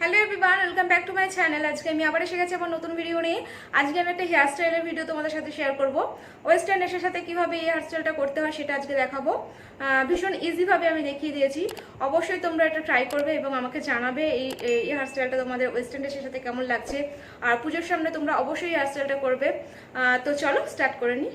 Hello everyone, welcome back to my channel. আজকে আমি আবার এসে গেছি আমার নতুন ভিডিও নিয়ে। আজকে আমি একটা হেয়ার স্টাইলের ভিডিও তোমাদের সাথে শেয়ার করব। ওয়েস্টার্ন ড্রেসের সাথে কিভাবে এই হেয়ার স্টাইলটা করতে হয় সেটা আজকে দেখাবো। ভীষণ ইজিভাবে আমি দেখিয়ে দিয়েছি। অবশ্যই তোমরা এটা ট্রাই করবে এবং আমাকে জানাবে এই হেয়ার স্টাইলটা তোমাদের ওয়েস্টার্ন ড্রেসের সাথে কেমন লাগছে। আর পুজোর সামনে তোমরা অবশ্যই হেয়ার স্টাইলটা করবে। তো চলো স্টার্ট করে নিই।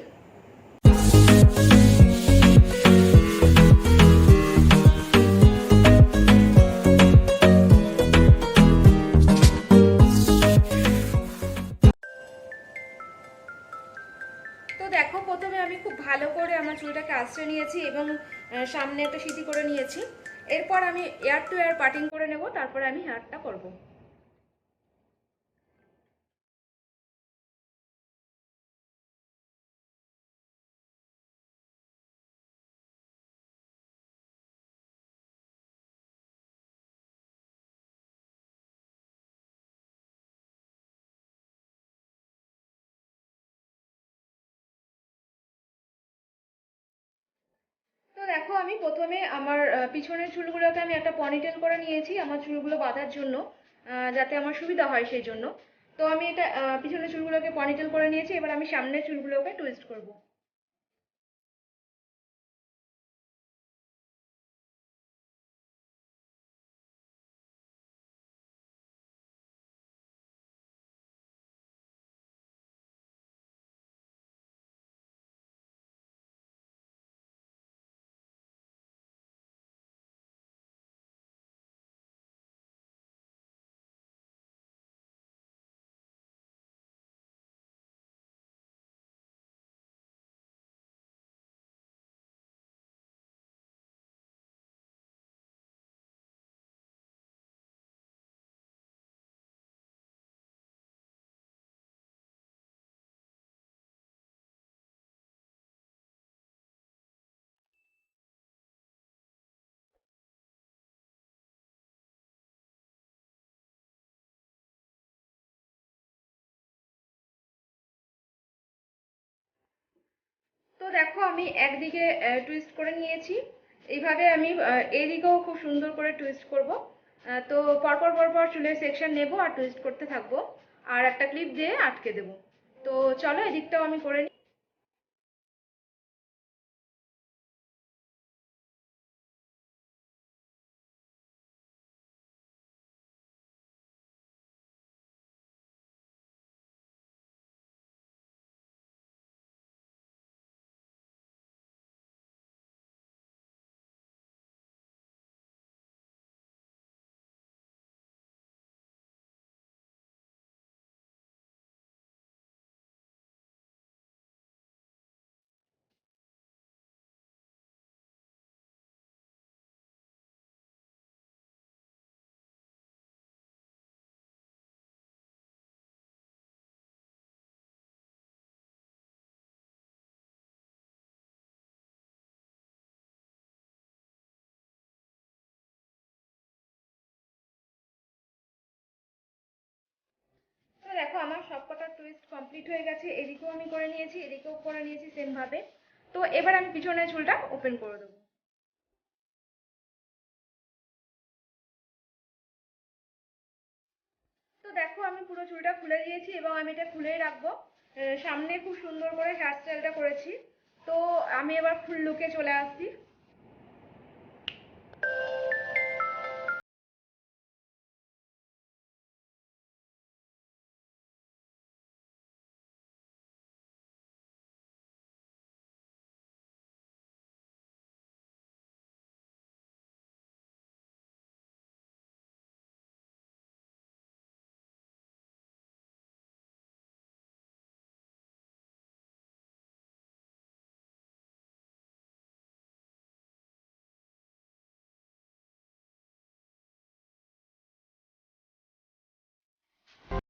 তো দেখো, প্রথমে আমি খুব ভালো করে আমার চুলটাকে আঁচড়ে নিয়েছি এবং সামনে একটা সিঁথি করে নিয়েছি। এরপর আমি এয়ার টু এয়ার পার্টিং করে নেব, তারপরে আমি হেয়ারটা করব। তো দেখো, আমি প্রথমে আমার পিছনের চুলগুলোকে আমি একটা পনিটেল করে নিয়েছি আমার চুলগুলো বাঁধার জন্য, যাতে আমার সুবিধা হয় সেই জন্য। তো আমি এটা পিছনের চুলগুলোকে পনিটেল করে নিয়েছি। এবার আমি সামনের চুলগুলোকে টুইস্ট করব। তো দেখো, আমি একদিকে টুইস্ট করে নিয়েছি। এইভাবে আমি এইদিকেও খুব সুন্দর করে টুইস্ট করব। তো পরপর পরপর চুলের সেকশন নেব আর টুইস্ট করতে থাকবো, আর একটা ক্লিপ দিয়ে আটকে দেব। তো চলো এদিকটাও আমি করে নিই। তো দেখো, আমার সবকটা টুইস্ট কমপ্লিট হয়ে গেছে। এদিকেও আমি করে নিয়েছি, এদিকেও করে নিয়েছি সেম ভাবে। তো এবার আমি পিছনের চুলটা ওপেন করে দেবো। তো দেখো, আমি পুরো চুলটা খুলে দিয়েছি এবং আমি এটা খুলেই রাখবো। সামনে খুব সুন্দর করে হেয়ার স্টাইলটা করেছি। তো আমি এবার ফুল লুকে চলে আসছি।